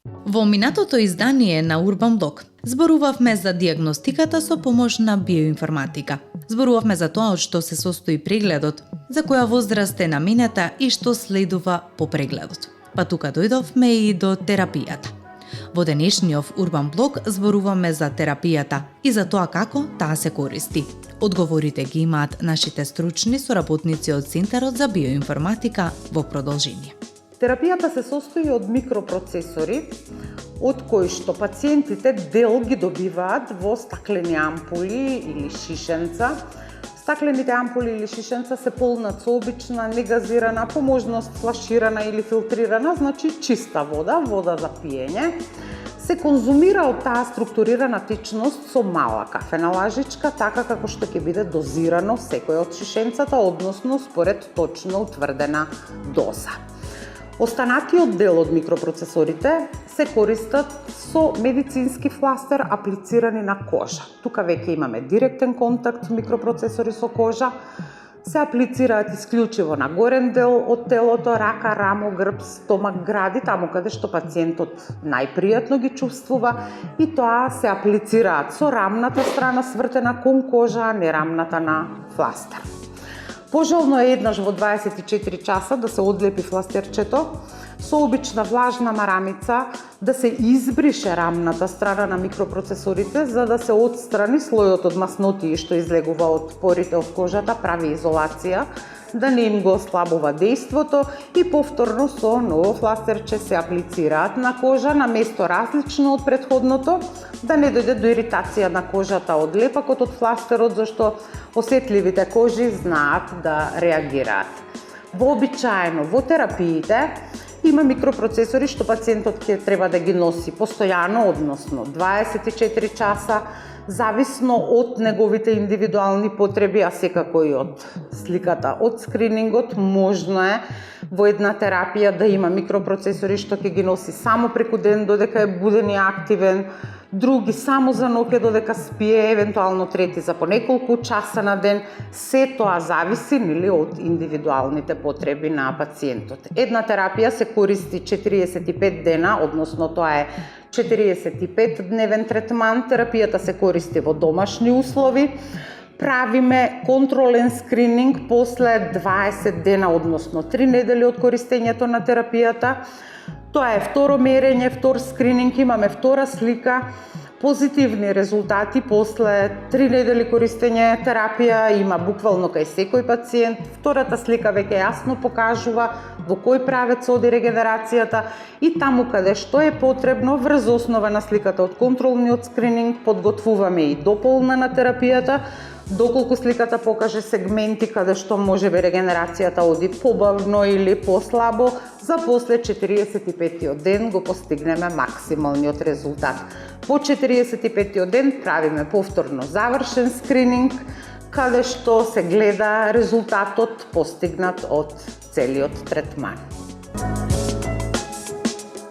Во минатото издание на Урбан Блог зборувавме за дијагностиката со помош на биоинформатика. Зборувавме за тоа од што се состои прегледот, за која возраст е наменета и што следува по прегледот. Па тука дојдовме и до терапијата. Во денешниот Урбан Блог зборуваме за терапијата и за тоа како таа се користи. Одговорите ги имаат нашите стручни соработници од Центарот за биоинформатика во продолжение. Терапијата се состои од микропроцесори, од кои што пациентите дел ги добиваат во стаклени ампули или шишенца. Стаклените ампули или шишенца се полнат со обична, негазирана, по можност флаширана или филтрирана, значи чиста вода, вода за пиење. Се конзумира од таа структурирана течност со мала кафена лажичка, така како што ќе биде дозирано секој од шишенцата, односно според точно утврдена доза. Останатиот дел од микропроцесорите се користат со медицински фластер аплицирани на кожа. Тука веќе имаме директен контакт микропроцесори со кожа. Се аплицираат исклучиво на горен дел од телото, рака, рамо, грб, стомак, гради, таму каде што пациентот најпријатно ги чувствува, и тоа се аплицираат со рамната страна свртена кон кожа, а не рамната на фластер. Пожелно е еднаш во 24 часа да се одлепи фластерчето со обична влажна марамица, да се избрише рамната страна на микропроцесорите за да се отстрани слојот од маснотии што излегува од порите од кожата, прави изолација, да не им го ослабува дејството, и повторно со ново фластерче се аплицираат на кожа на место различно од претходното, да не дојде до иритација на кожата од лепакот од фластерот, зашто осетливите кожи знаат да реагираат. Вообичаено во терапиите има микропроцесори што пациентот ќе треба да ги носи постојано, односно 24 часа, зависно од неговите индивидуални потреби, а секако и од сликата од скринингот. Можно е во една терапија да има микропроцесори што ќе ги носи само преку ден додека е буден и активен, други само за ноќе додека спие, евентуално трети за по неколку часа на ден. Се тоа зависи од индивидуалните потреби на пациентот. Една терапија се користи 45 дена, односно тоа е 45-дневен третман. Терапијата се користи во домашни услови. Правиме контролен скрининг после 20 дена, односно 3 недели од користењето на терапијата. Тоа е второ мерење, втор скрининг, имаме втора слика, позитивни резултати после 3 недели користење терапија, има буквално кај секој пациент. Втората слика веќе јасно покажува во кој правец оди регенерацијата, и таму каде што е потребно, врз основа на сликата од контролниот скрининг, подготвуваме и дополна на терапијата, доколку сликата покаже сегменти каде што можеби регенерацијата оди побавно или послабо, за после 45-тиот ден го постигнеме максималниот резултат. По 45-тиот ден правиме повторно завршен скрининг, каде што се гледа резултатот постигнат од целиот третман.